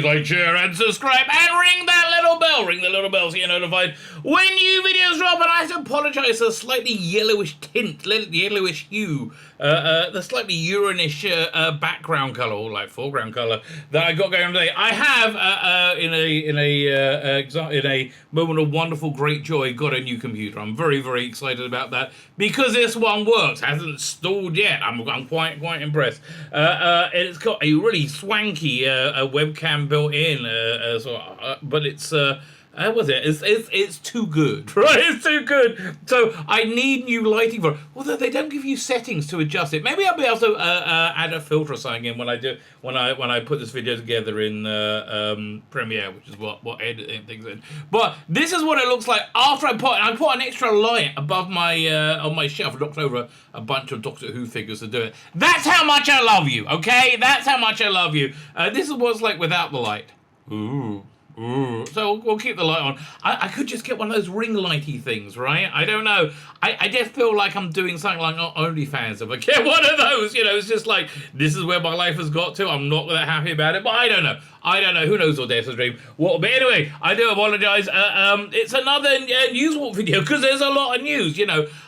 please like, share, and subscribe, and ring that little bell. Ring the little bell so you're notified when new videos drop. And I have to apologise for the slightly yellowish tint, yellowish hue, the slightly urinish background colour, or like foreground colour, that I got going on today. I have, in a moment of wonderful, great joy, got a new computer. I'm very, very excited about that because this one works. Hasn't stalled yet. I'm quite impressed. It's got a really swanky a webcam built in, but it's it's too good, right? It's too good. So I need new lighting for it. Although they don't give you settings to adjust it. Maybe I'll be able to add a filter or something in when I put this video together in Premiere, which is what editing things in. But this is what it looks like after I put an extra light above my on my shelf. I knocked over a bunch of Doctor Who figures to do it. That's how much I love you, okay? That's how much I love you. This is what it's like without the light. Ooh. So we'll keep the light on. I could just get one of those ring lighty things, right? I don't know. I just feel like I'm doing something like OnlyFans. If I get one of those, it's just like, this is where my life has got to. I'm not that happy about it, but I don't know. Who knows what dares to dream? But anyway, I do apologise. It's another news walk video because there's a lot of news.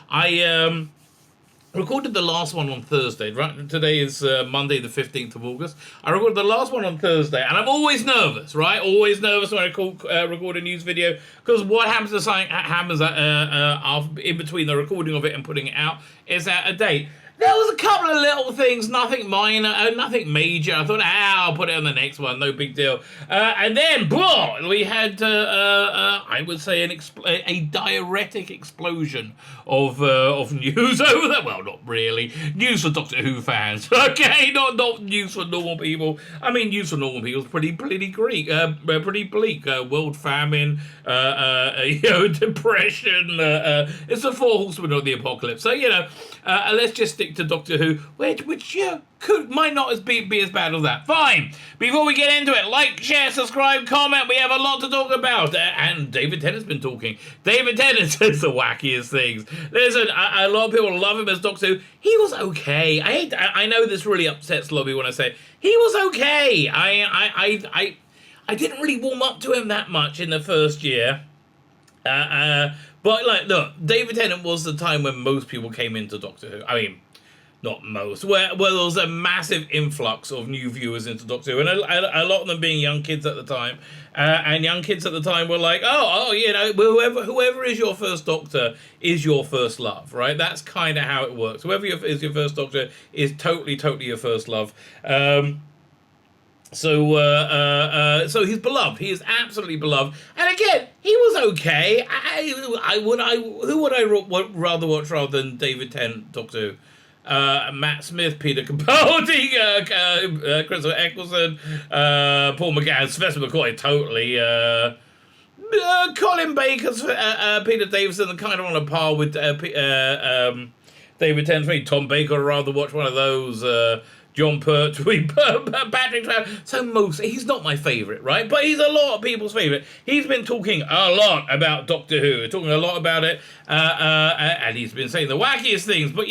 I recorded the last one on Thursday, right? Today is Monday, the 15th of August. I recorded the last one on Thursday, and I'm always nervous, right? Always nervous when I record a news video, because what happens to something happens in between the recording of it and putting it out is out of date. There was a couple of little things, nothing minor, nothing major. I thought, I'll put it on the next one, no big deal. And then, we had, I would say, a diuretic explosion of news over there. Well, not really. News for Doctor Who fans, okay? Not news for normal people. I mean, news for normal people is pretty bleak. World famine, depression. It's the four horsemen of the apocalypse. So, let's just stick to Doctor Who, which might not be as bad as that. Fine. Before we get into it, like, share, subscribe, comment. We have a lot to talk about. And David Tennant's been talking. David Tennant says the wackiest things. Listen, a lot of people love him as Doctor Who. He was okay. I know this really upsets a lot of people when I say he was okay. I didn't really warm up to him that much in the first year. But, look, David Tennant was the time when most people came into Doctor Who. I mean, not most. Where there was a massive influx of new viewers into Doctor Who. And a lot of them being young kids at the time. And young kids at the time were like, whoever is your first Doctor is your first love, right? That's kind of how it works. Whoever is your first Doctor is totally your first love. So he's beloved. He is absolutely beloved. And again, he was okay. Who would I rather watch rather than David Tennant, Doctor Who? Matt Smith, Peter Capaldi, Christopher Eccleston, Paul McGann, Sylvester McCoy, totally. Colin Baker, Peter Davison, are kind of on a par with David Tennant. Tom Baker, I'd rather watch one of those. John Pertwee, Patrick Troughton. So he's not my favourite, right? But he's a lot of people's favourite. He's been talking a lot about Doctor Who, talking a lot about it, and he's been saying the wackiest things. But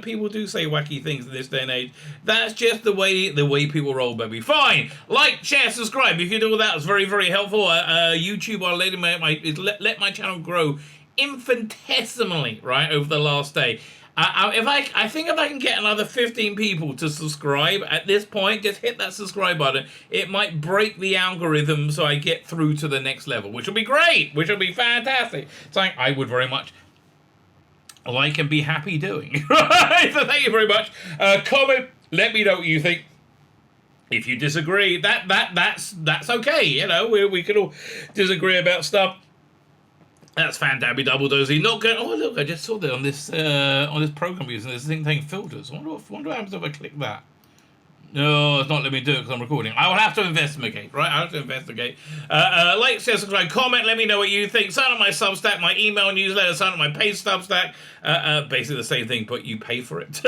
people do say wacky things in this day and age. That's just the way people roll, baby. Fine, like, share, subscribe. If you do all that, it's very, very helpful. YouTube, I'll let my channel grow infinitesimally, right, over the last day. I think if I can get another 15 people to subscribe at this point, just hit that subscribe button, it might break the algorithm so I get through to the next level, which will be great, which will be fantastic. Something I would very much like and be happy doing. Right? So thank you very much. Comment, let me know what you think. If you disagree, that's okay. We can all disagree about stuff. That's Fandom double dozy. Not going. Oh look, I just saw that on this program using this thing saying filters. I wonder what happens if I click that. No, it's not letting me do it because I'm recording. I will have to investigate, right? I have to investigate. Like, share, subscribe, comment. Let me know what you think. Sign up my Substack, my email newsletter. Sign up my paid Substack. Basically the same thing, but you pay for it.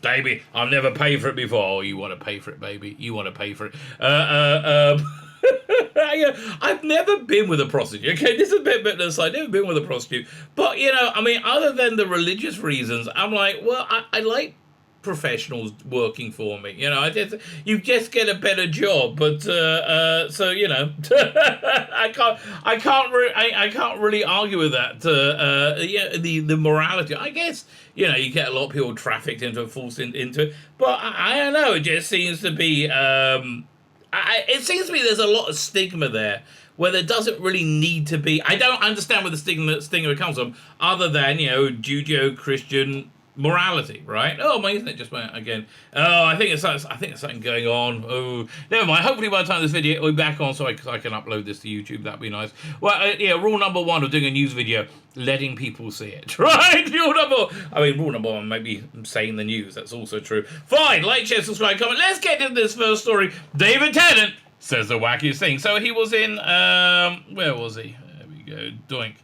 Baby, I've never paid for it before. Oh, you want to pay for it, baby? You want to pay for it? I've never been with a prostitute. Okay, this is a bit aside. I've never been with a prostitute, but other than the religious reasons, I'm like, well, I like professionals working for me. You just get a better job, but so I can't really argue with that. The morality, I guess. You get a lot of people trafficked into forced into it, but I don't know. It just seems to be. It seems to me there's a lot of stigma there where there doesn't really need to be. I don't understand where the stigma comes from, other than Judeo-Christian morality, right? Oh, my internet just went again. Oh, I think it's something going on. Oh, never mind. Hopefully by the time this video will be back on, so I can upload this to YouTube. That'd be nice. Well, rule number one of doing a news video: letting people see it. Right? Rule number one, maybe saying the news. That's also true. Fine. Like, share, subscribe, comment. Let's get into this first story. David Tennant says the wackiest thing. So he was in where was he? There we go. Doink.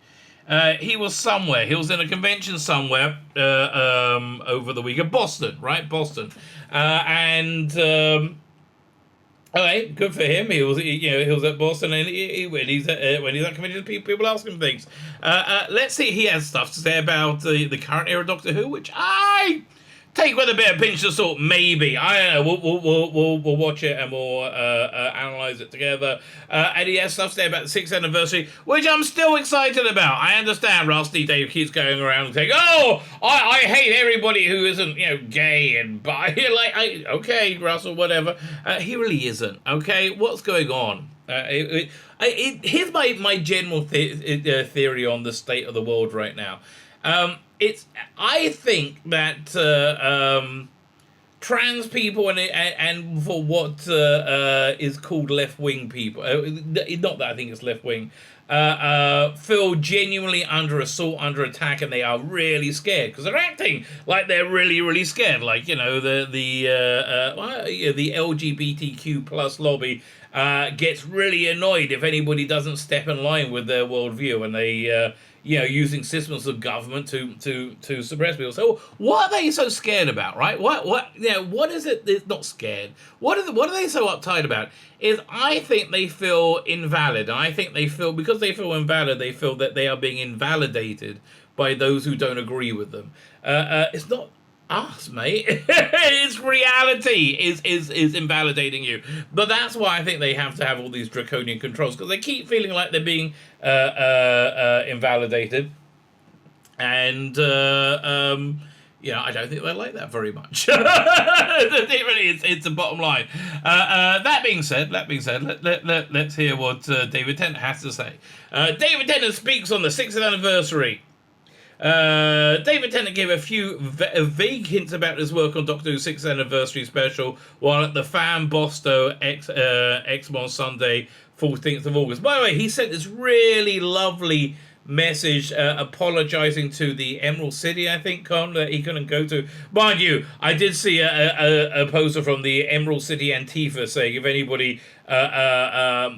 He was somewhere. He was in a convention somewhere over the weekend. Boston, right? Boston. Okay, good for him. He was at Boston, and when he's at conventions, people ask him things. Let's see. He has stuff to say about the current era Doctor Who, which I take with a bit of pinch of salt, maybe. I don't know. We'll watch it and we'll analyze it together. And he has stuff to say about the 6th anniversary, which I'm still excited about. I understand Rusty Dave keeps going around and saying, "Oh, I hate everybody who isn't gay and bi." Okay, Russell, whatever. He really isn't. Okay, what's going on? Here's my general theory on the state of the world right now. I think that trans people and for what is called left-wing people, not that I think it's left-wing, feel genuinely under assault, under attack, and they are really scared because they're acting like they're really, really scared. Like the LGBTQ plus lobby gets really annoyed if anybody doesn't step in line with their worldview, and they using systems of government to suppress people. So what are they so scared about, right? What is it that's not scared? What are they so uptight about? Is I think they feel invalid. And I think they feel, because they feel invalid, they feel that they are being invalidated by those who don't agree with them. It's not us, mate. It's reality is invalidating you. But that's why I think they have to have all these draconian controls, because they keep feeling like they're being invalidated. And I don't think they like that very much. It's the bottom line. That being said, let's hear what David Tennant has to say. David Tennant speaks on the 6th anniversary. David Tennant gave a few vague hints about his work on Doctor Who's 6th anniversary special while at the Fan Bosto Exmon Sunday, 14th of August. By the way, he sent this really lovely message apologizing to the Emerald City, I think, Con, that he couldn't go to. Mind you, I did see a poster from the Emerald City Antifa saying if anybody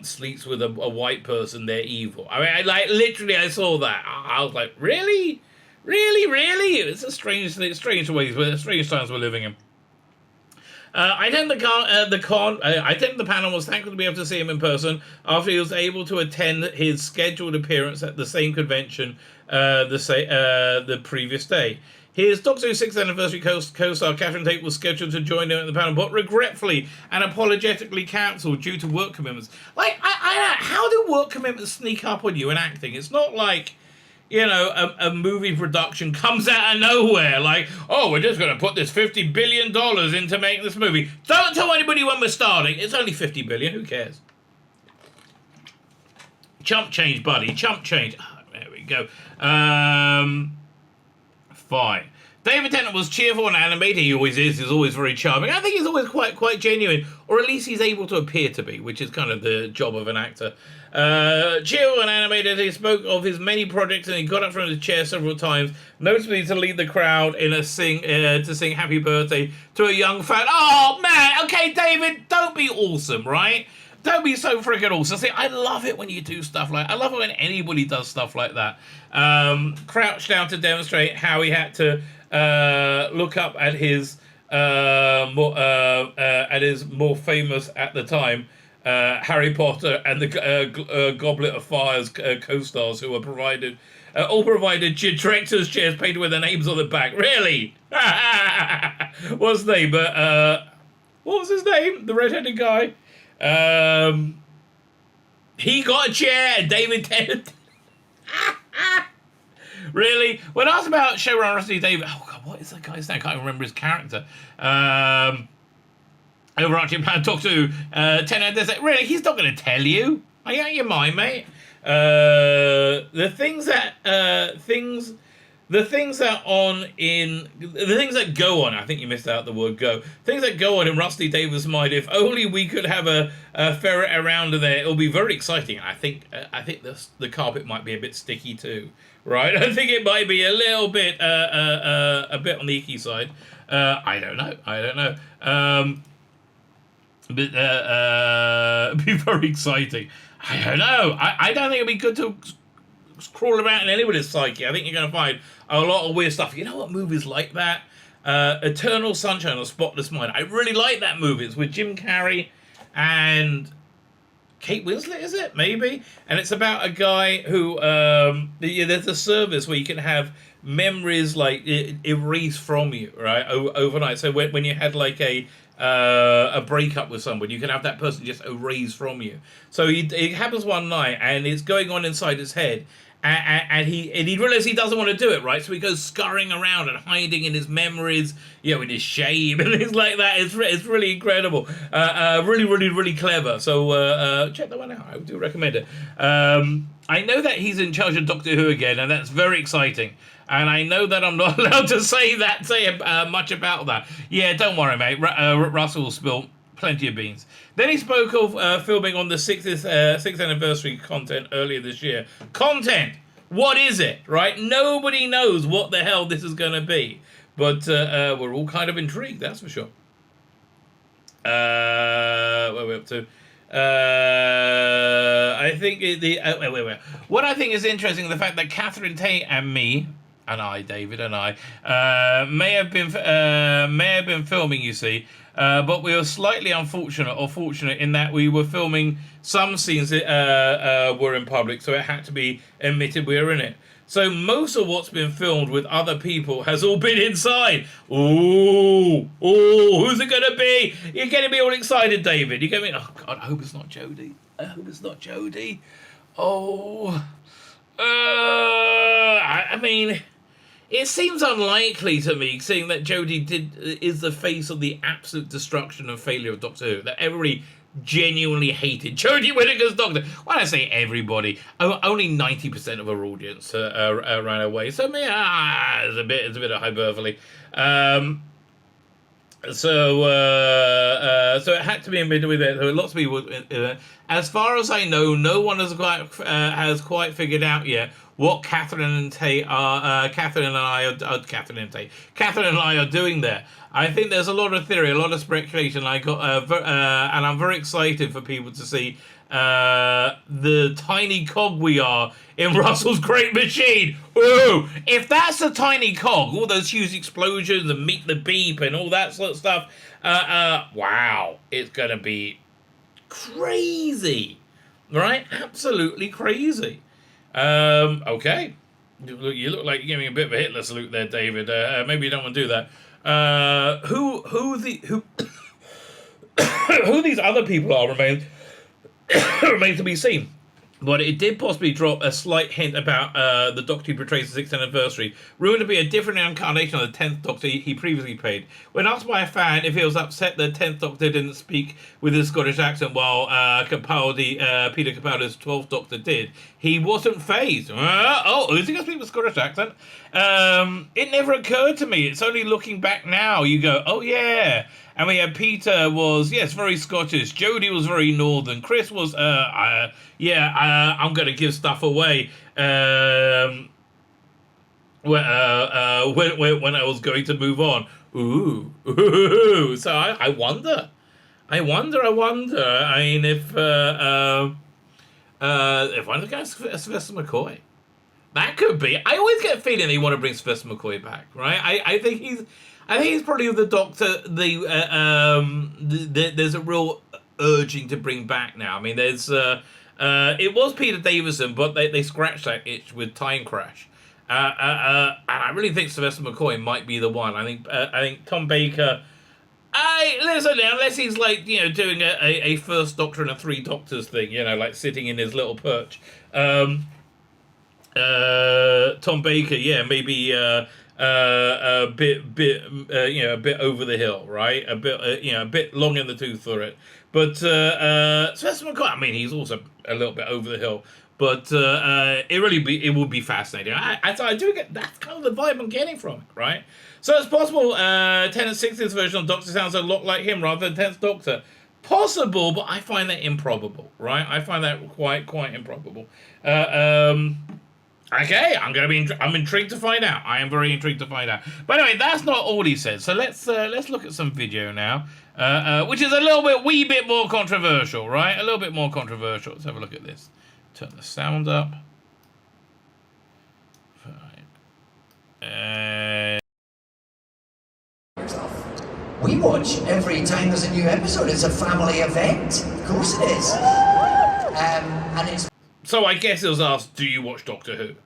sleeps with a white person, they're evil. I mean, I saw that. I was like, really? It's a strange times we're living in. I attended the panel, was thankful to be able to see him in person after he was able to attend his scheduled appearance at the same convention the previous day. His Doctor Who 6th anniversary co-star Catherine Tate was scheduled to join him at the panel, but regretfully and apologetically cancelled due to work commitments. How do work commitments sneak up on you in acting? It's not like, a movie production comes out of nowhere, like, oh, we're just going to put this $50 billion into making this movie. Don't tell anybody when we're starting. It's only $50 billion. Who cares? Chump change, buddy. Chump change. Oh, there we go. Fine. David Tennant was cheerful and animated. He always is. He's always very charming. I think he's always quite genuine, or at least he's able to appear to be, which is kind of the job of an actor. Cheerful and animated, he spoke of his many projects, and he got up from his chair several times, notably to lead the crowd in to sing "Happy Birthday" to a young fan. Oh man, okay, David, don't be awesome, right? Don't be so freaking awesome. See, I love it when you do stuff like. I love it when anybody does stuff like that. Crouched down to demonstrate how he had to look up at his more famous at the time Harry Potter and the Goblet of Fire's co-stars who were provided all provided director's chairs painted with their names on the back. Really? What's his name? What was his name? The red-headed guy. He got a chair. David Tennant. Really? When asked about showrunner Rusty David, oh god, what is that guy's name? I can't remember his character. Overarching plan, talk to Tennant. They say, really, he's not going to tell you. Are you out of your mind, mate? The things that go on. I think you missed out the word "go." Things that go on in Rusty Davis' mind. If only we could have a ferret around in there, it'll be very exciting. I think the carpet might be a bit sticky too, right? I think it might be a little bit a bit on the icky side. I don't know. But be very exciting. I don't know. I don't think it'd be good to crawl about in anybody's psyche. I think you're going to find a lot of weird stuff. You know what movies like that? Eternal Sunshine of the Spotless Mind. I really like that movie. It's with Jim Carrey and Kate Winslet, is it? Maybe. And it's about a guy who there's a service where you can have memories like erased from you, right, overnight. So when you had like a breakup with someone, you can have that person just erased from you. So it happens one night, and it's going on inside his head, and he realizes he doesn't want to do it, right? So he goes scurrying around and hiding in his memories, in his shame and things like that. It's really incredible, really clever. So check that one out. I do recommend it. I know that he's in charge of Doctor Who again, and that's very exciting. And I know that I'm not allowed to say much about that. Yeah, don't worry, mate. Russell will spill plenty of beans. Then he spoke of filming on the 6th anniversary content earlier this year. Content! What is it, right? Nobody knows what the hell this is going to be. But we're all kind of intrigued, that's for sure. Where are we up to? I think what I think is interesting, the fact that Catherine Tate and me, and I, David, and I, may have been filming, you see, but we were slightly unfortunate or fortunate in that we were filming some scenes that were in public, so it had to be admitted we were in it. So most of what's been filmed with other people has all been inside. Ooh, who's it going to be? You're getting me all excited, David. You're getting me, oh, God, I hope it's not Jodie. Oh, I mean, it seems unlikely to me, seeing that Jodie is the face of the absolute destruction and failure of Doctor Who, that everybody genuinely hated Jodie Whittaker's Doctor. When I say everybody, only 90% of her audience ran away. So, it's a bit of hyperbole. So it had to be in middle with it. So lots of people. As far as I know, no one has quite figured out yet what Catherine and I are doing there. I think there's a lot of theory, a lot of speculation. And I'm very excited for people to see the tiny cog we are in Russell's great machine. Ooh, if that's a tiny cog, all those huge explosions and meet the beep and all that sort of stuff, wow, it's gonna be crazy, right? Absolutely crazy. Okay, you look like you're giving a bit of a Hitler salute there, David. Maybe you don't want to do that. Who these other people are remains to be seen. But it did possibly drop a slight hint about the Doctor who portrays the 6th anniversary, rumored to be a different incarnation of the 10th Doctor he previously played. When asked by a fan if he was upset the 10th Doctor didn't speak with his Scottish accent while Peter Capaldi's 12th Doctor did, he wasn't fazed. Is he going to speak with a Scottish accent? It never occurred to me. It's only looking back now you go, oh yeah. And we had Peter was, yes, very Scottish. Jodie was very northern. Chris was, I'm going to give stuff away. When I was going to move on. Ooh. So I wonder. I mean, if one of the guys Sylvester McCoy. That could be. I always get a feeling they want to bring Sylvester McCoy back, right? I think he's probably the Doctor. There's a real urging to bring back now. I mean, there's It was Peter Davison, but they scratched that itch with Time Crash. And I really think Sylvester McCoy might be the one. I think Tom Baker. Listen, unless he's like, doing a first Doctor and a Three Doctors thing, like sitting in his little perch. Tom Baker, yeah, maybe a bit over the hill, right? A bit long in the tooth for it. But Sylvester McCoy, I mean, he's also a little bit over the hill. But it would be fascinating. I do get, that's kind of the vibe I'm getting from it, right? So it's possible Tennant's 60th version of Doctor sounds a lot like him rather than Tennant's Doctor. Possible, but I find that improbable, right? I find that quite improbable. Okay, I'm intrigued to find out. I am very intrigued to find out. But anyway, that's not all he said. So let's look at some video now, which is a wee bit more controversial, right? A little bit more controversial. Let's have a look at this. Turn the sound up. We watch every time there's a new episode. It's a family event. Of course it is. And it's... So I guess it was asked, do you watch Doctor Who?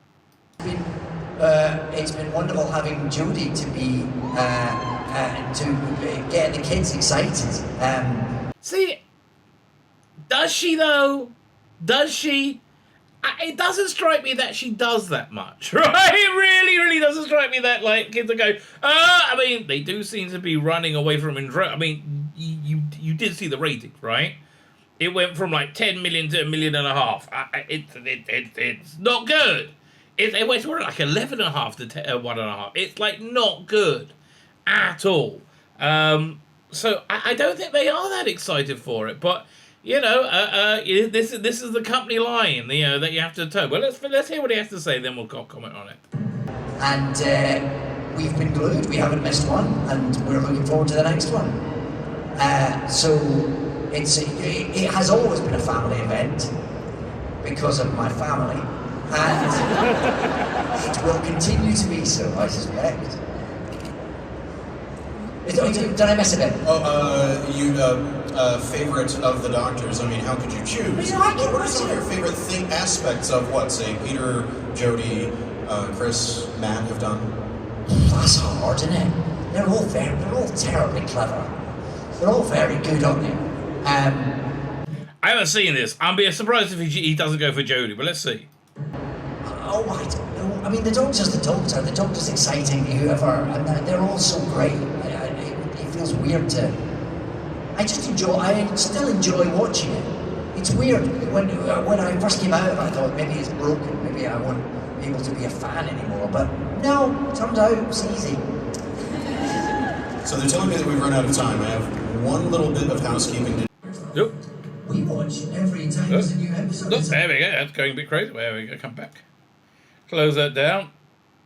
It's been wonderful having Jodie to be, to get the kids excited. See, does she though? Does she? It doesn't strike me that she does that much, right? It really doesn't strike me that, like, kids are going, I mean, they do seem to be running away from Indra. I mean, you did see the rating, right? It went from like 10 million to 1.5 million. It's not good. It went from like 11.5 to 1.5. It's like not good at all. So I don't think they are that excited for it, but... this is the company line, that you have to toe. Well, let's hear what he has to say, then we'll comment on it. And we've been glued. We haven't missed one, and we're looking forward to the next one. So it has always been a family event because of my family, and it will continue to be so, I suspect. Did I miss a bit? Favorite of the Doctors. I mean, how could you choose? What are some of your favorite aspects of what, say, Peter, Jodie, Chris, Matt have done? That's hard, isn't it? They're all terribly clever. They're all very good, aren't they? I haven't seen this. I'd be surprised if he doesn't go for Jodie, but let's see. Oh, I don't know. I mean, the Doctor's the Doctor. The Doctor's exciting, whoever, and they're all so great. It feels weird to... I still enjoy watching it. It's weird. When I first came out, I thought maybe it's broken, maybe I won't be able to be a fan anymore, but no, turns out it's easy. So they're telling me that we've run out of time. I have one little bit of housekeeping to do. Yep. We watch every time there's a new episode. There we go, that's going a bit crazy. There we go, come back. Close that down.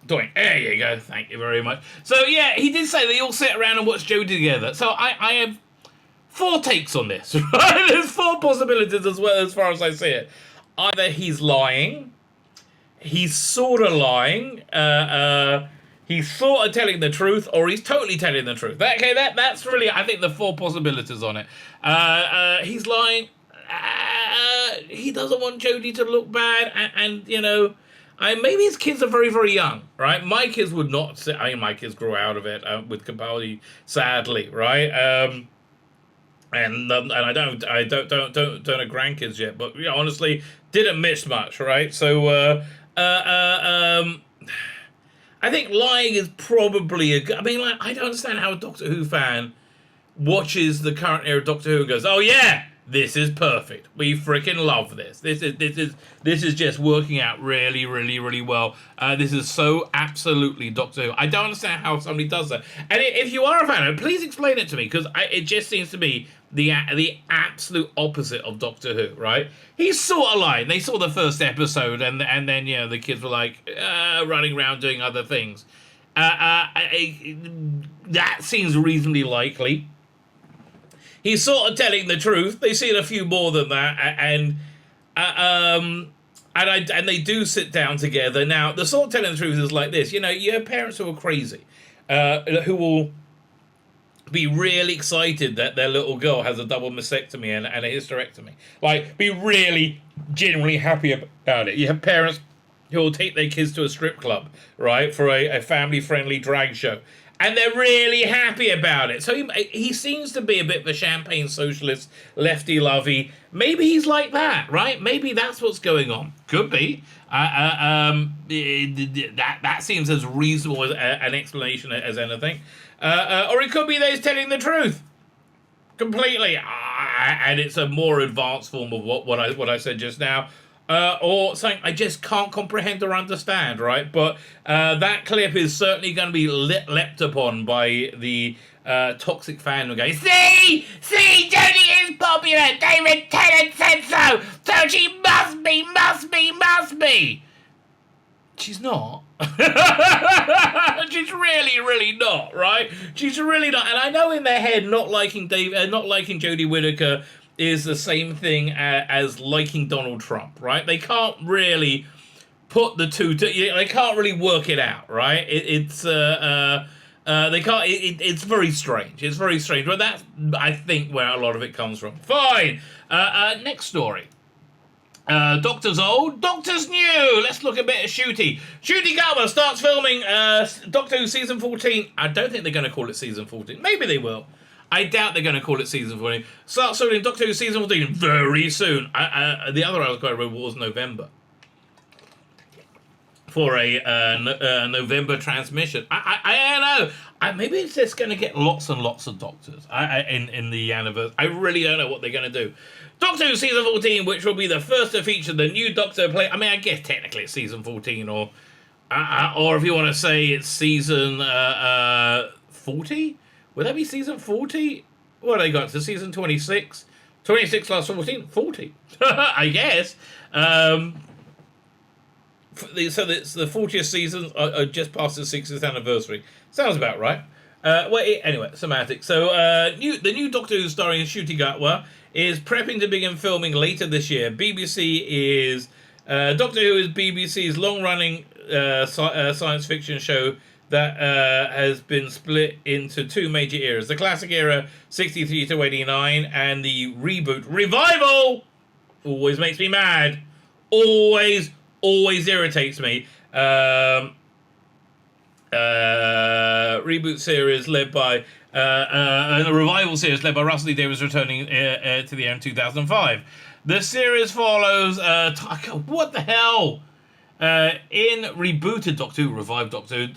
Doing. There you go, thank you very much. So yeah, he did say they all sit around and watch Jodie together. So I have 4 takes on this, right? There's 4 possibilities as well, as far as I see it. Either he's lying, he's sort of lying, he's sort of telling the truth, or he's totally telling the truth. That's really, I think, the 4 possibilities on it. He's lying, he doesn't want Jodie to look bad, and maybe his kids are very, very young, right? My kids would not say, my kids grew out of it with Capaldi, sadly, right? And I don't have grandkids yet, but honestly, didn't miss much, right? So I think lying is probably a good. I mean, like, I don't understand how a Doctor Who fan watches the current era of Doctor Who and goes, "Oh yeah, this is perfect. We freaking love this. This is just working out really, really, really well. This is so absolutely Doctor Who." I don't understand how somebody does that. And if you are a fan of it, please explain it to me, because it just seems to me the absolute opposite of Doctor Who, right? He's sort of lying. They saw the first episode, and then the kids were like running around doing other things. That seems reasonably likely. He's sort of telling the truth. They've seen a few more than that, and they do sit down together. Now, the sort of telling the truth is like this. You have parents who are crazy, who will be really excited that their little girl has a double mastectomy and a hysterectomy. Like, be really genuinely happy about it. You have parents who will take their kids to a strip club, right, for a family-friendly drag show. And they're really happy about it. So he seems to be a bit of a champagne socialist, lefty-lovey. Maybe he's like that, right? Maybe that's what's going on. Could be. That seems as reasonable as an explanation as anything. Or it could be that he's telling the truth. Completely. And it's a more advanced form of what I said just now. Or something I just can't comprehend or understand, right? But that clip is certainly going to be leapt upon by the toxic fan who goes, See, Jodie is popular. David Tennant said so she must be. She's not. She's really not, right? She's really not. And I know in their head, not liking Jodie Whittaker is the same thing as liking Donald Trump, right? They can't really put the two. They can't really work it out, right? It's they can't. It's very strange. It's very strange. But that's, I think, where a lot of it comes from. Fine. Next story. Doctor's old, Doctor's new. Let's look a bit at Ncuti. Ncuti Gatwa starts filming Doctor Who Season 14. I don't think they're going to call it Season 14. Maybe they will. I doubt they're going to call it Season 14. Starts filming Doctor Who Season 14 very soon. The other article I read was November. For a November transmission. I don't know. Maybe it's just going to get lots and lots of Doctors in the anniversary. I really don't know what they're going to do. Doctor Who Season 14, which will be the first to feature the new Doctor play. I mean, I guess technically it's Season 14, or if you want to say it's Season 40? Would that be Season 40? What have they got? To Season 26? 26 plus 14? 40. I guess. So it's the 40th season, just past the 60th anniversary. Sounds about right. Anyway, semantics. So the new Doctor Who starring Ncuti Gatwa is prepping to begin filming later this year. BBC is... Doctor Who is BBC's long-running science fiction show that has been split into two major eras. The classic era, 63 to 89, and the reboot, Revival! Always makes me mad. Always irritates me. Reboot series led by and a revival series led by Russell T Davies returning to the end 2005. The series follows what the hell? In rebooted Doctor Who, revived Doctor Who,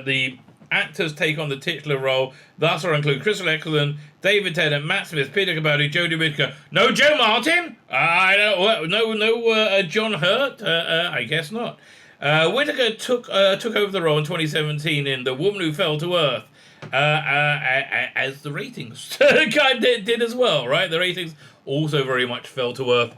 the actors take on the titular role. Thus are include Crystal Eccleston, David Tennant, Matt Smith, Peter Capaldi, Jodie Whittaker. No Joe Martin. No John Hurt. I guess not. Whittaker took over the role in 2017 in The Woman Who Fell to Earth, as the ratings kind of did as well, right? The ratings also very much fell to earth.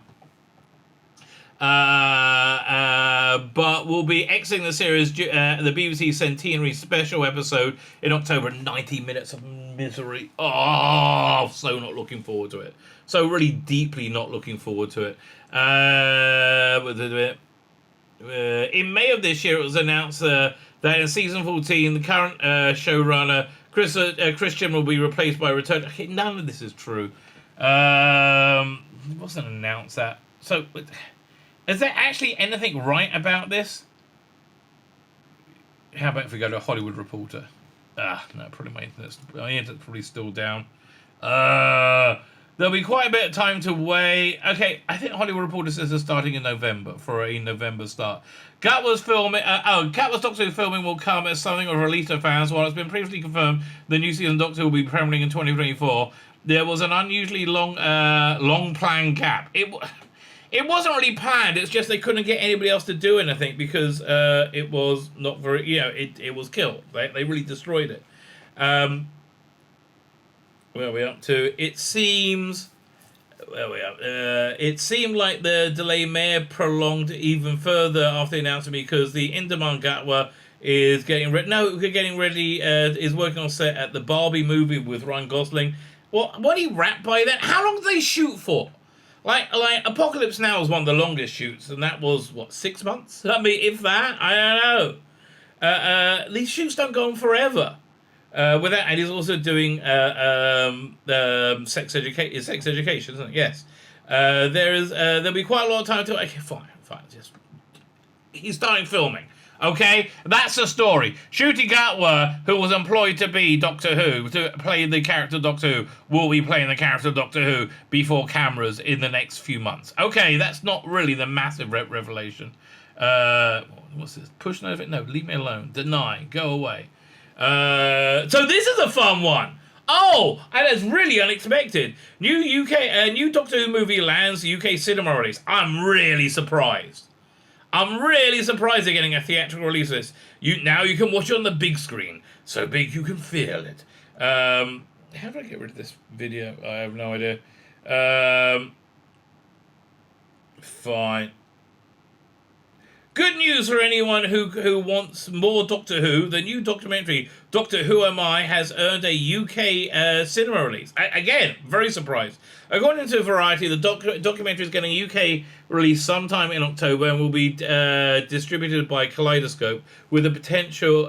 But we'll be exiting the series, the BBC Centenary special episode in October. 90 minutes of misery. Oh, so not looking forward to it. So really deeply not looking forward to it. In May of this year, it was announced that in season 14, the current showrunner Christian will be replaced by return. Okay, none of this is true. It wasn't announced that. So, is there actually anything right about this? How about if we go to Hollywood Reporter? No, probably my internet's probably still down. There'll be quite a bit of time to wait. Okay, I think Hollywood Reporter says they're starting in November, for a November start. Gatwa's Doctor Who filming will come as something of a release to fans. While it's been previously confirmed the new season Doctor Who will be premiering in 2024, there was an unusually long planned gap. It wasn't really planned. It's just they couldn't get anybody else to do anything because it was not very. It was killed. They really destroyed it. Where are we up to? It seems. Where we up? It seemed like the delay may have prolonged even further after the announcement because the in-demand Gatwa is getting ready. No, we're getting ready. Is working on set at the Barbie movie with Ryan Gosling. Well, what he wrapped by then? How long did they shoot for? Like Apocalypse Now was one of the longest shoots, and that was, 6 months? I mean, if that, I don't know. These shoots don't go on forever. with that, and he's also doing sex education, isn't it? Yes. There'll be quite a lot of time to. Okay, fine. Just he's starting filming. Okay, that's the story. Ncuti Gatwa, who was employed to be Doctor Who, to play the character Doctor Who, will be playing the character Doctor Who before cameras in the next few months. Okay, that's not really the massive revelation. What's this? Push no, leave me alone. Deny, go away. So this is a fun one. Oh, and it's really unexpected. New Doctor Who movie lands UK cinema release. I'm really surprised. They're getting a theatrical release of this. Now you can watch it on the big screen. So big you can feel it. How do I get rid of this video? I have no idea. Fine. Good news for anyone who wants more Doctor Who. The new documentary, Doctor Who Am I, has earned a UK cinema release. Again, very surprised. According to Variety, the documentary is getting a UK release sometime in October and will be distributed by Kaleidoscope with a potential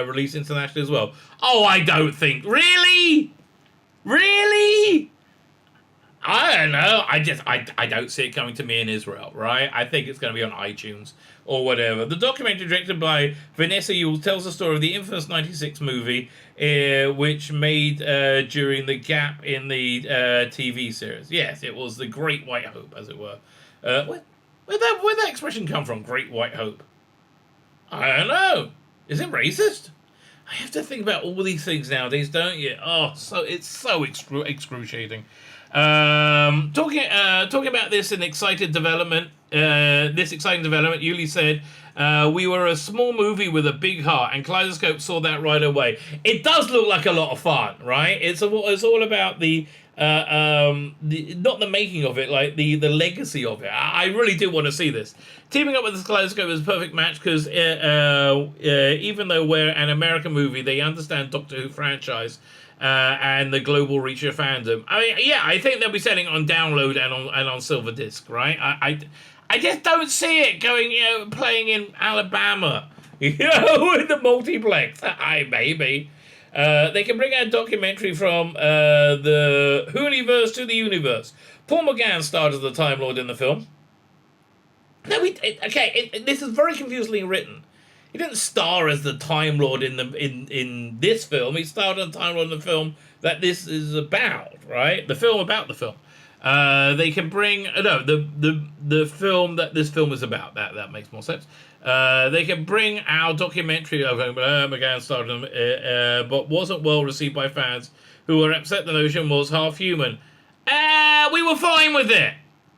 release internationally as well. Oh, I don't think. Really? I don't know. I don't see it coming to me in Israel, right? I think it's going to be on iTunes or whatever. The documentary, directed by Vanessa Yule, tells the story of the infamous '96 movie, which made during the gap in the TV series. Yes, it was the Great White Hope, as it were. Where'd that expression come from? Great White Hope. I don't know. Is it racist? I have to think about all these things nowadays, don't you? Oh, it's so excruciating. Talking about this exciting development, Yuli said, we were a small movie with a big heart, and Kaleidoscope saw that right away. It does look like a lot of fun, right? It's all about the not the making of it, like the legacy of it. I really do want to see this. Teaming up with the Kaleidoscope is a perfect match because even though we're an American movie, they understand Doctor Who franchise. And the global reach of fandom. I mean, yeah, I think they'll be selling it on download and on silver disc, right? I just don't see it going, playing in Alabama, in the multiplex. Maybe. They can bring out a documentary from the Hooniverse to the universe. Paul McGann starred as the Time Lord in the film. No, this is very confusingly written. He didn't star as the Time Lord in this film. He starred as the Time Lord in the film that this is about, right? The film about the film. They can bring the film that this film is about. That makes more sense. They can bring our documentary of McGann starred in, but wasn't well received by fans who were upset the notion was half human. We were fine with it.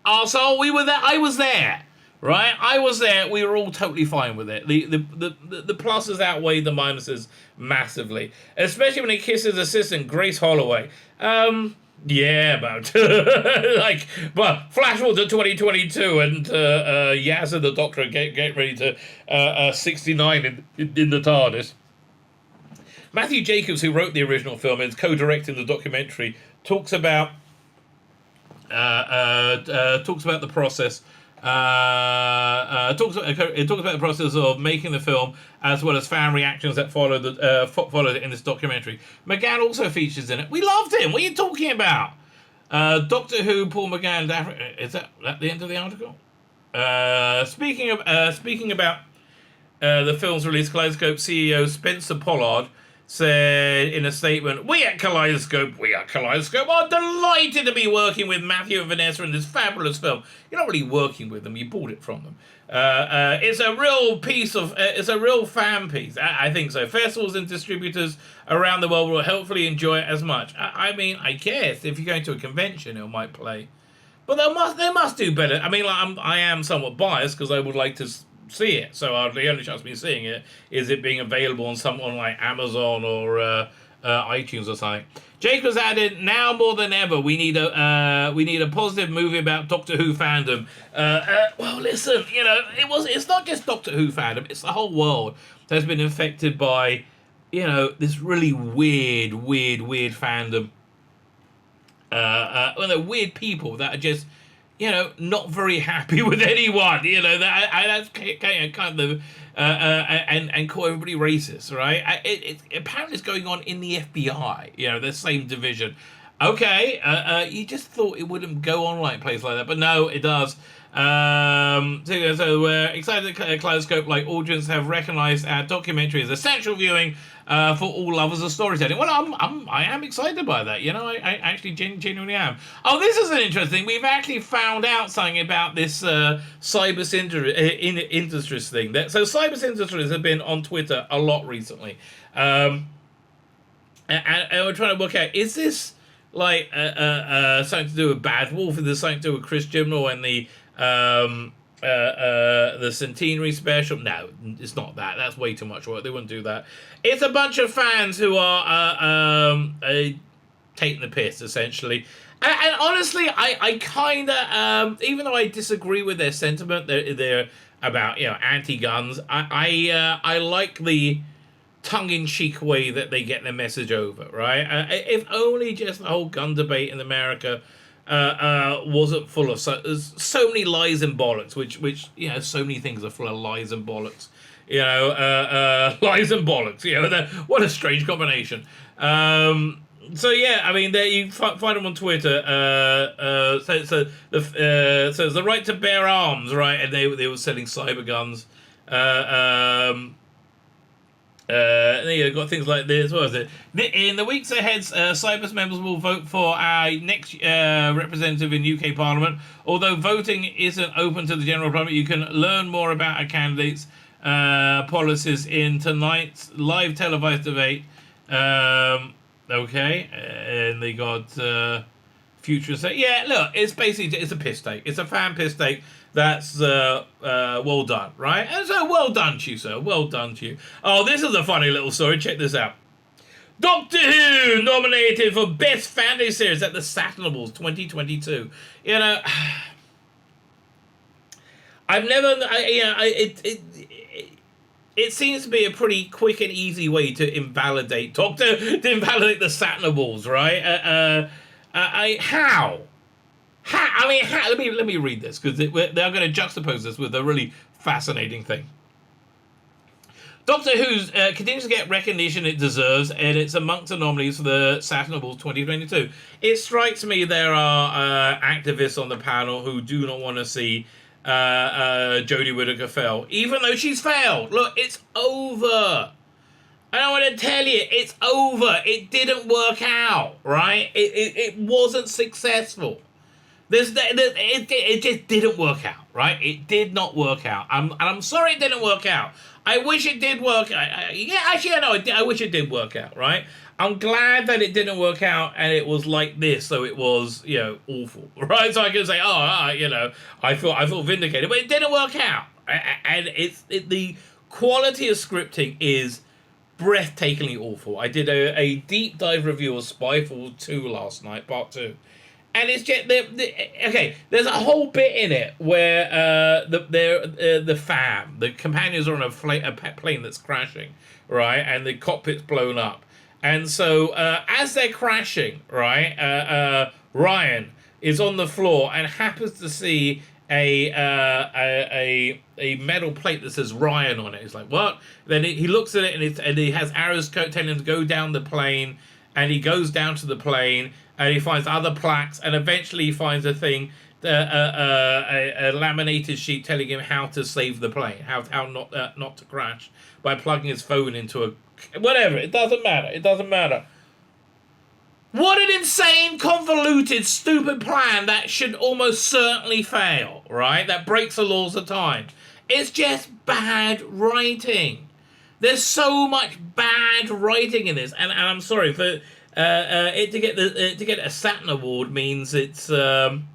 Arsehole, we were there. I was there. Right, I was there. We were all totally fine with it. The pluses outweighed the minuses massively, especially when he kisses assistant Grace Holloway. Yeah, but but flash forward to 2022 and Yaz and the Doctor get ready to 69 in the TARDIS. Matthew Jacobs, who wrote the original film and is co-directing the documentary, talks about the process. It talks about the process of making the film, as well as fan reactions that followed it in this documentary. McGann also features in it. We loved him. What are you talking about? Doctor Who, Paul McGann. Is that the end of the article? Speaking about the film's release, Kaleidoscope CEO Spencer Pollard said in a statement, we at Kaleidoscope are delighted to be working with Matthew and Vanessa in this fabulous film. You're not really working with them, you bought it from them. It's a real fan piece. I think so. Festivals and distributors around the world will hopefully enjoy it as much. I mean, I guess if you're going to a convention, it might play. But they must do better. I mean, I am somewhat biased because I would like to see it, so the only chance of me seeing it is it being available on someone like Amazon or iTunes or something. Jacobs added, now more than ever, we need a positive movie about Doctor Who fandom. Well, listen, it's not just Doctor Who fandom, it's the whole world that's been infected by, this really weird fandom. They're weird people that are just, not very happy with anyone. That's kind of and call everybody racist, right? Apparently it's going on in the FBI, the same division. Okay, you just thought it wouldn't go on like a place like that, but no, it does. So we're excited that Kaleidoscope, like audience, have recognised our documentary as essential viewing for all lovers of storytelling. Well, I am excited by that. I actually genuinely am. Oh, this is an interesting thing. We've actually found out something about this cyber industries thing. So cyber industries have been on Twitter a lot recently, and we're trying to work out, is this like something to do with Bad Wolf? Is this something to do with Chris Gimnall and the centenary special? No, it's not that. That's way too much work. They wouldn't do that. It's a bunch of fans who are taking the piss, essentially. And honestly, I kind of, even though I disagree with their sentiment, they're about anti-guns. I like the tongue-in-cheek way that they get their message over, right? If only just the whole gun debate in America wasn't full of so many lies and bollocks, which so many things are full of lies and bollocks. Lies and bollocks. What a strange combination. So yeah, I mean, there you find them on Twitter. So it's the right to bear arms, right? And they were selling cyber guns. Got things like this. What was it? In the weeks ahead, Cyber's members will vote for our next representative in UK Parliament. Although voting isn't open to the general public, you can learn more about our candidates' policies in tonight's live televised debate. Okay, and they got future say. Yeah, look, it's a piss take. It's a fan piss take. That's well done, right? And so well done to you, sir. Well done to you. Oh, this is a funny little story. Check this out. Doctor Who nominated for Best Fantasy Series at the Saturn Awards 2022. I've never. It seems to be a pretty quick and easy way to invalidate the Saturn Awards, right? How? Let me read this, because they're going to juxtapose this with a really fascinating thing. Doctor Who continues to get recognition it deserves, and it's amongst the nominees for the Saturn Awards 2022. It strikes me there are activists on the panel who do not want to see Jodie Whittaker fail, even though she's failed. Look, it's over. I want to tell you, it's over. It didn't work out, right? It wasn't successful. It just didn't work out, right? It did not work out. I'm sorry it didn't work out. I wish it did work out. I wish it did work out, right? I'm glad that it didn't work out and it was like this, so it was, awful, right? So I can say, I feel vindicated, but it didn't work out. And the quality of scripting is breathtakingly awful. I did a deep dive review of Spyfall 2 last night, part 2. And it's just okay. There's a whole bit in it where the companions are on a plane that's crashing, right, and the cockpit's blown up, and so as they're crashing, right, Ryan is on the floor and happens to see a metal plate that says Ryan on it. He's like, what? Then he looks at it and he has arrows telling him to go down the plane, and he goes down to the plane. And he finds other plaques, and eventually he finds a thing, a laminated sheet telling him how to save the plane, how not to crash, by plugging his phone into a whatever. It doesn't matter. What an insane, convoluted, stupid plan that should almost certainly fail, right? That breaks the laws of time. It's just bad writing. There's so much bad writing in this, and I'm sorry for. To get a Saturn Award means it's nominated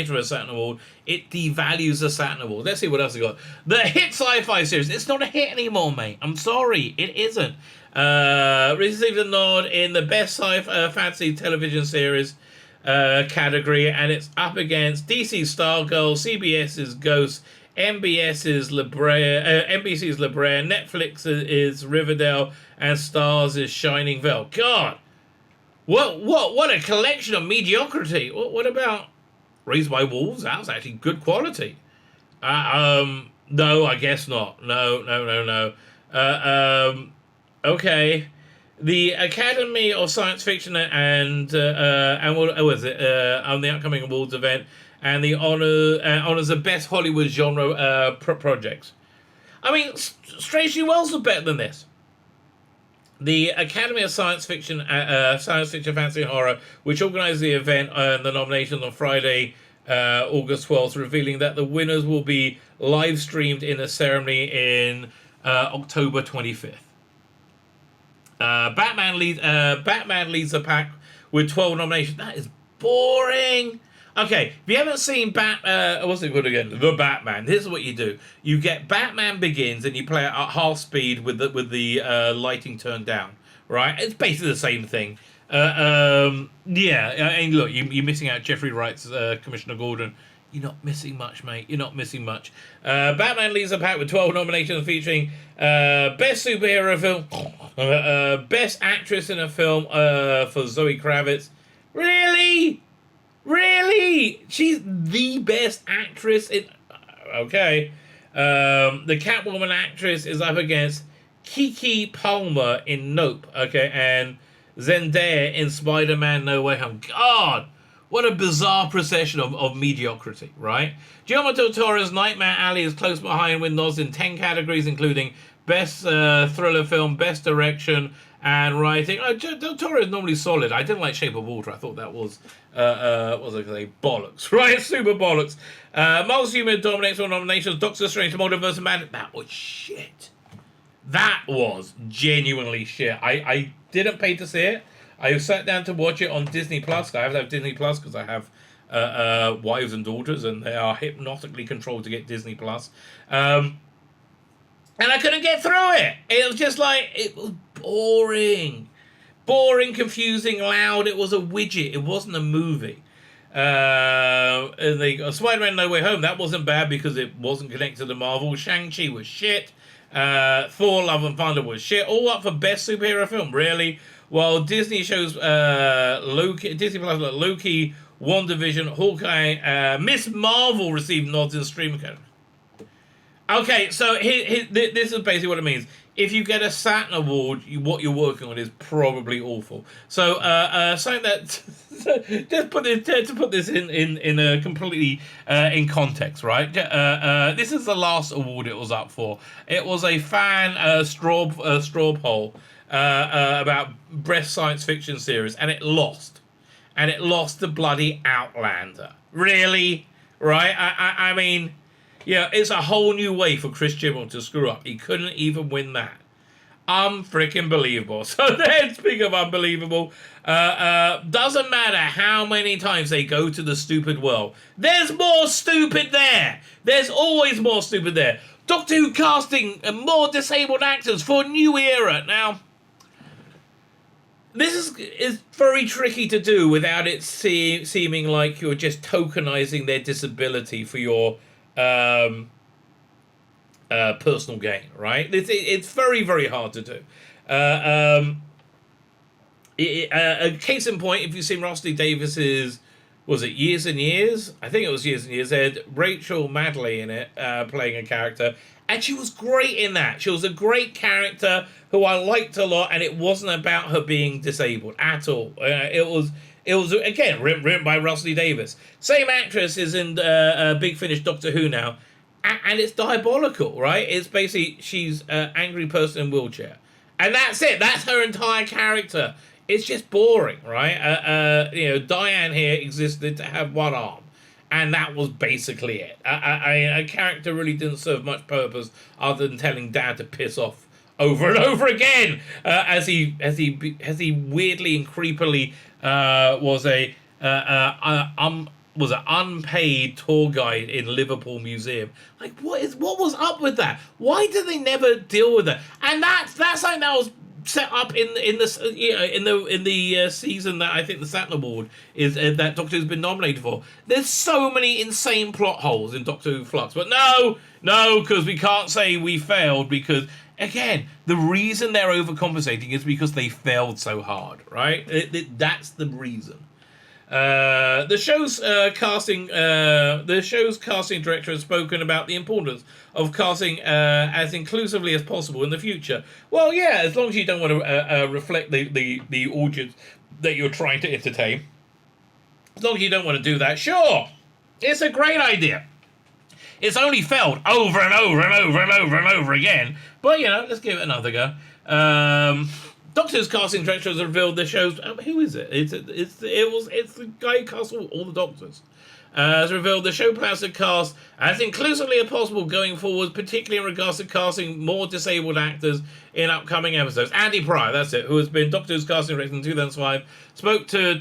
for a Saturn Award. It devalues the Saturn Award. Let's see what else we got. The hit sci-fi series. It's not a hit anymore, mate. I'm sorry, it isn't. Received a nod in the best sci-fi fantasy television series category, and it's up against DC's Stargirl, CBS's Ghost, NBC's La Brea, Netflix is Riverdale, and Starz is Shining Veil. God, what a collection of mediocrity. What about Raised by Wolves? That was actually good quality. No, I guess not. No. Okay. The Academy of Science Fiction and what was it on the upcoming awards event, and the honors the best Hollywood genre projects. I mean, strangely, Wells was better than this. The Academy of Science Fiction, Fantasy and Horror, which organised the event and the nominations on Friday, August 12th, revealing that the winners will be live streamed in a ceremony in October 25th. Batman leads the pack with 12 nominations. That is boring. Okay, if you haven't seen what's it called again? The Batman. Here's what you do: you get Batman Begins, and you play it at half speed with the lighting turned down. Right? It's basically the same thing. Yeah. And look, you're missing out Jeffrey Wright's Commissioner Gordon. You're not missing much, mate. You're not missing much. Batman leads the pack with 12 nominations, featuring Best Superhero Film, Best Actress in a Film for Zoe Kravitz. Really? She's the best actress in... Okay. The Catwoman actress is up against Keke Palmer in Nope. Okay, and Zendaya in Spider-Man No Way Home. God! What a bizarre procession of mediocrity, right? Guillermo del Toro's Nightmare Alley is close behind with nods in 10 categories, including Best Thriller Film, Best Direction, and Writing. Del Toro is normally solid. I didn't like Shape of Water. I thought that was, what was I going to say? Bollocks, right? Super bollocks. Marvel's Humor dominates all nominations. Doctor Strange, Multiverse of Madness. That was shit. That was genuinely shit. I didn't pay to see it. I sat down to watch it on Disney Plus. I have to have Disney Plus because I have wives and daughters, and they are hypnotically controlled to get Disney Plus. And I couldn't get through it. It was just like, it was boring. Boring, confusing, loud. It was a widget. It wasn't a movie. And they got Spider-Man No Way Home. That wasn't bad because it wasn't connected to Marvel. Shang-Chi was shit. Thor Love and Thunder was shit. All up for Best Superhero Film, really. While Disney shows Disney Plus Loki, WandaVision, Hawkeye, Miss Marvel received nods in stream category. Okay, so this is basically what it means. If you get a Saturn Award, what you're working on is probably awful. So, something that to put this in a completely in context, right? This is the last award it was up for. It was a fan straw poll about best science fiction series, and it lost. And it lost to bloody Outlander. Really? Right? I mean, yeah, it's a whole new way for Chris Chibnall to screw up. He couldn't even win that. Unfreaking believable. So then, speaking of unbelievable, doesn't matter how many times they go to the stupid world. There's more stupid there. There's always more stupid there. Doctor Who casting more disabled actors for a new era. Now, this is very tricky to do without it seeming like you're just tokenizing their disability for your personal gain, right? It's very, very hard to do. A case in point, if you've seen Rusty Davis's, was it Years and Years? I think it was Years and Years. They had Rachel Madley in it, playing a character, and she was great in that. She was a great character who I liked a lot, and it wasn't about her being disabled at all. It was again written by Rusty Davis. Same actress is in Big Finish Doctor Who now, and it's diabolical, right? It's basically she's an angry person in a wheelchair, and that's it. That's her entire character. It's just boring, right? Diane here existed to have one arm, and that was basically it. A character really didn't serve much purpose other than telling Dad to piss off over and over again, as he weirdly and creepily was an unpaid tour guide in Liverpool Museum. Like, what was up with that? Why did they never deal with that? And that's something that was set up in the season that I think the Saturn Award is that Doctor Who's been nominated for. There's so many insane plot holes in Doctor Who Flux, but no, because we can't say we failed, because again, the reason they're overcompensating is because they failed so hard, right? That's the reason. The show's casting director has spoken about the importance of casting as inclusively as possible in the future. Well, yeah, as long as you don't want to reflect the audience that you're trying to entertain. As long as you don't want to do that, sure, it's a great idea. It's only failed over and over and over and over and over again. But, let's give it another go. Doctor Who's casting director has revealed the show's... who is it? It's the guy who casts all the Doctors. Has revealed the show plans to cast as inclusively as possible going forward, particularly in regards to casting more disabled actors in upcoming episodes. Andy Pryor, that's it, who has been Doctor Who's casting director in 2005, spoke to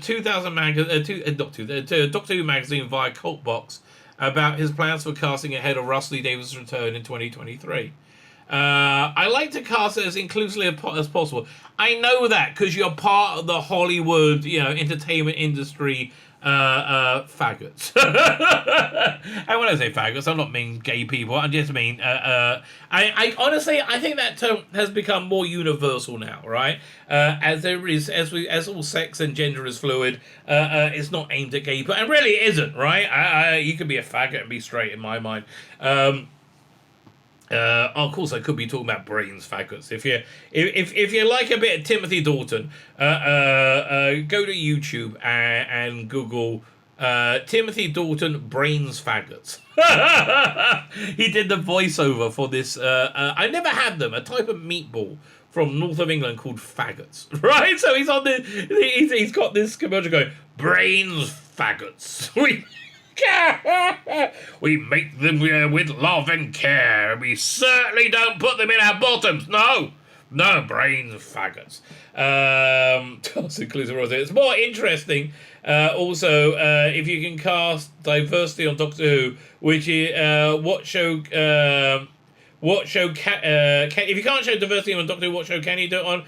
Doctor Who magazine via Cultbox about his plans for casting ahead of Russell T Davies' return in 2023. I like to cast it as inclusively as possible. I know that because you're part of the Hollywood, entertainment industry faggots. And when I say faggots, I'm not mean gay people. I just mean I honestly I think that term has become more universal now, right? As all sex and gender is fluid, it's not aimed at gay people, and really it isn't, right? You could be a faggot and be straight in my mind. Of course, I could be talking about brains faggots. If you like a bit of Timothy Dalton, go to YouTube and Google Timothy Dalton brains faggots. He did the voiceover for this. I never had them. A type of meatball from north of England called faggots. Right, so he's on he's got this commercial going brains faggots. We make them with love and care. We certainly don't put them in our bottoms. No, brains faggots. It's more interesting. Also, if you can cast diversity on Doctor Who, which is what show can if you can't show diversity on Doctor Who, what show can you do it on?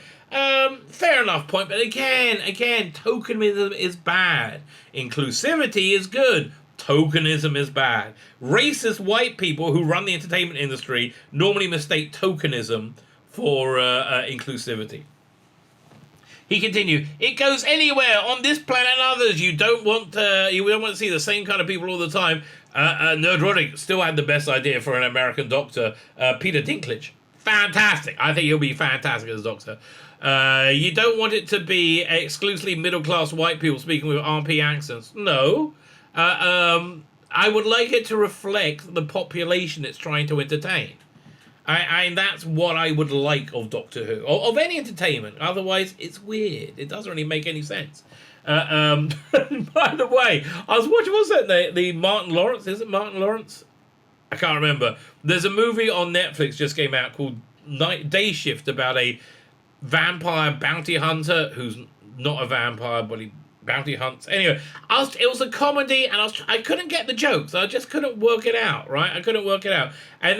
Fair enough point, but again, tokenism is bad. Inclusivity is good. Tokenism is bad. Racist white people who run the entertainment industry normally mistake tokenism for inclusivity. He continued, "It goes anywhere on this planet and others. You don't want to see the same kind of people all the time." Nerdrotic still had the best idea for an American Doctor, Peter Dinklage. Fantastic. I think he'll be fantastic as Doctor. You don't want it to be exclusively middle-class white people speaking with RP accents. No. I would like it to reflect the population it's trying to entertain. That's what I would like of Doctor Who, or of any entertainment. Otherwise, it's weird. It doesn't really make any sense. By the way, I was watching, what's that, the Martin Lawrence? Is it Martin Lawrence? I can't remember. There's a movie on Netflix just came out called Day Shift about a vampire bounty hunter who's not a vampire, but he bounty hunts. Anyway, it was a comedy, and I couldn't get the jokes. I just couldn't work it out, right? I couldn't work it out. And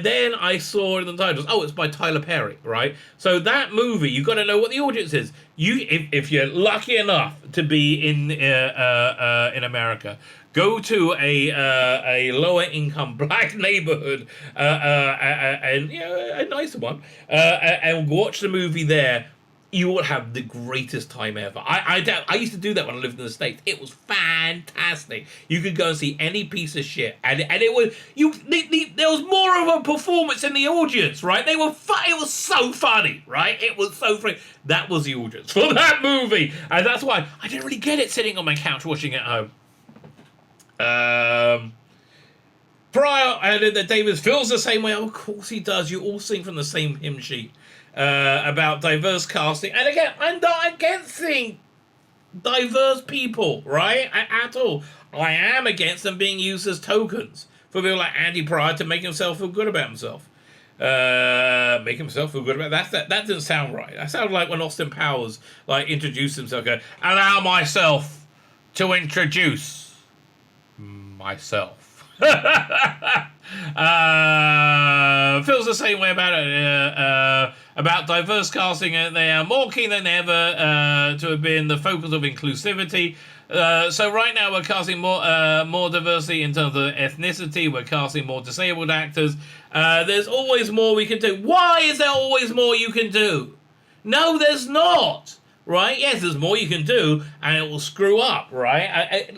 then I saw in the titles, it's by Tyler Perry, right? So that movie, you got to know what the audience is. If you're lucky enough to be in America, go to a lower income black neighborhood, and a nicer one, and watch the movie there. You will have the greatest time ever. I used to do that when I lived in the States. It was fantastic. You could go and see any piece of shit, and it was there was more of a performance in the audience, right? It was so funny, right? It was so funny. That was the audience for that movie, and that's why I didn't really get it sitting on my couch watching it at home. Pryor added that Davis feels the same way. Of course he does. You all sing from the same hymn sheet. About diverse casting, and again, I'm not against seeing diverse people, right? At all. I am against them being used as tokens for people like Andy Pryor to make himself feel good about himself. Make himself feel good about that doesn't sound right. That sounds like when Austin Powers introduced himself. Allow myself to introduce myself. Feels the same way about it. About diverse casting, they are more keen than ever to have been the focus of inclusivity. So right now we're casting more diversity in terms of ethnicity. We're casting more disabled actors. There's always more we can do. Why is there always more you can do? No, there's not. right? Yes, there's more you can do, and it will screw up, right?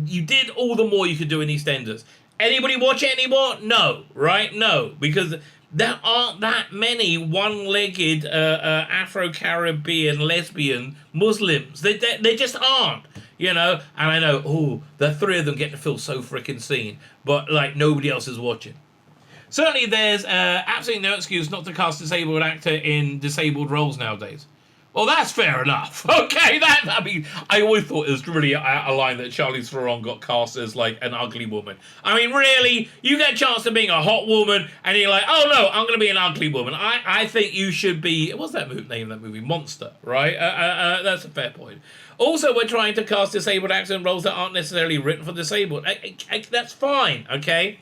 You did all the more you could do in EastEnders. Anybody watch it anymore? No, right? No, because there aren't that many one-legged Afro-Caribbean lesbian Muslims. They just aren't, you know? And I know, the three of them get to feel so freaking seen, but, like, nobody else is watching. Certainly there's absolutely no excuse not to cast a disabled actor in disabled roles nowadays. Well, that's fair enough. Okay, I always thought it was really a line that Charlize Theron got cast as, like, an ugly woman. I mean, really? You get a chance of being a hot woman, and you're like, oh, no, I'm going to be an ugly woman. I think you should be... What's that name of that movie? Monster, right? That's a fair point. Also, we're trying to cast disabled actors in roles that aren't necessarily written for disabled. That's fine, okay?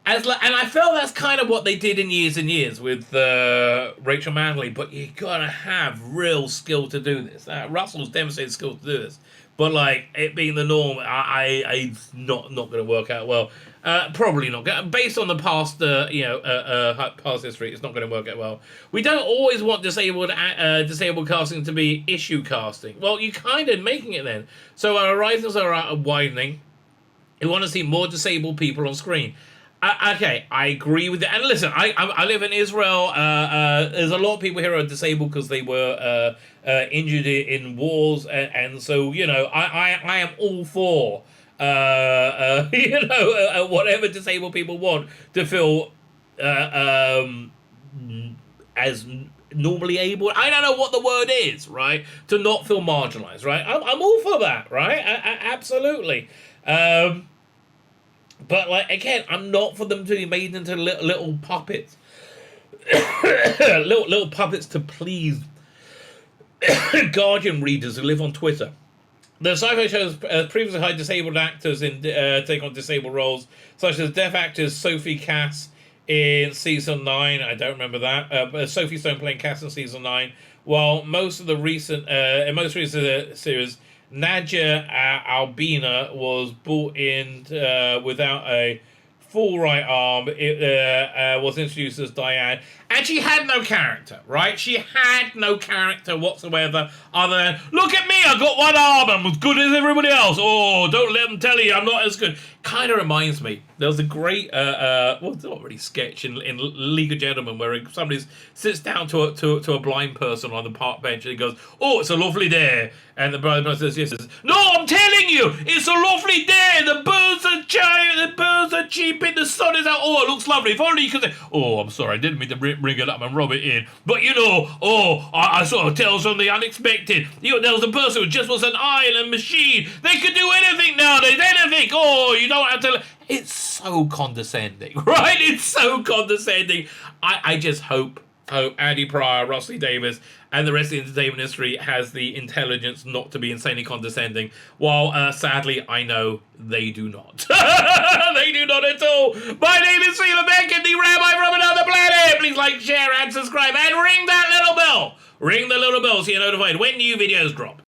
And I felt that's kind of what they did in Years and Years with Rachel Manley, but you gotta have real skill to do this. Russell's demonstrated skill to do this, but like it being the norm, it's not gonna work out well. Probably not. Based on the past, past history, it's not gonna work out well. We don't always want disabled casting to be issue casting. Well, you're kind of making it then. So our horizons are widening. We want to see more disabled people on screen. Okay, I agree with that. And listen, I live in Israel. There's a lot of people here who are disabled because they were injured in wars, and so you know, I am all for whatever disabled people want to feel as normally able. I don't know what the word is, right? To not feel marginalized, right? I'm all for that, right? Absolutely. But, like, again, I'm not for them to be made into little puppets. little puppets to please Guardian readers who live on Twitter. The sci-fi shows previously hired disabled actors in take on disabled roles, such as deaf actress Sophie Cass in Season 9. I don't remember that. Sophie Stone playing Cass in Season 9. While most recent series... Nadja Albina was brought in without a full right arm. It was introduced as Diane. And she had no character, right? She had no character whatsoever other than, look at me, I got one arm, I'm as good as everybody else. Oh, don't let them tell you I'm not as good. Kind of reminds me, there was a great, it's not really sketch in League of Gentlemen where somebody sits down to a blind person on the park bench and he goes, oh, it's a lovely day. And the blind person says, yes. No, I'm telling you, it's a lovely day. The birds are cheeping, the sun is out. Oh, it looks lovely. If only you could say, oh, I'm sorry, I didn't mean to bring it up and rub it in. But, you know, I sort of tell something unexpected. You know, there was a person who just was an eye and a machine. They could do anything nowadays, anything. Oh, you don't have to... It's so condescending, right? It's so condescending. I just hope Andy Pryor, Russell Davis, and the rest of the entertainment industry has the intelligence not to be insanely condescending, while sadly I know they do not. They do not at all. My name is Tzvi Lebetkin, the Rabbi from another planet. Please like, share, and subscribe, and ring that little bell. Ring the little bell so you're notified when new videos drop.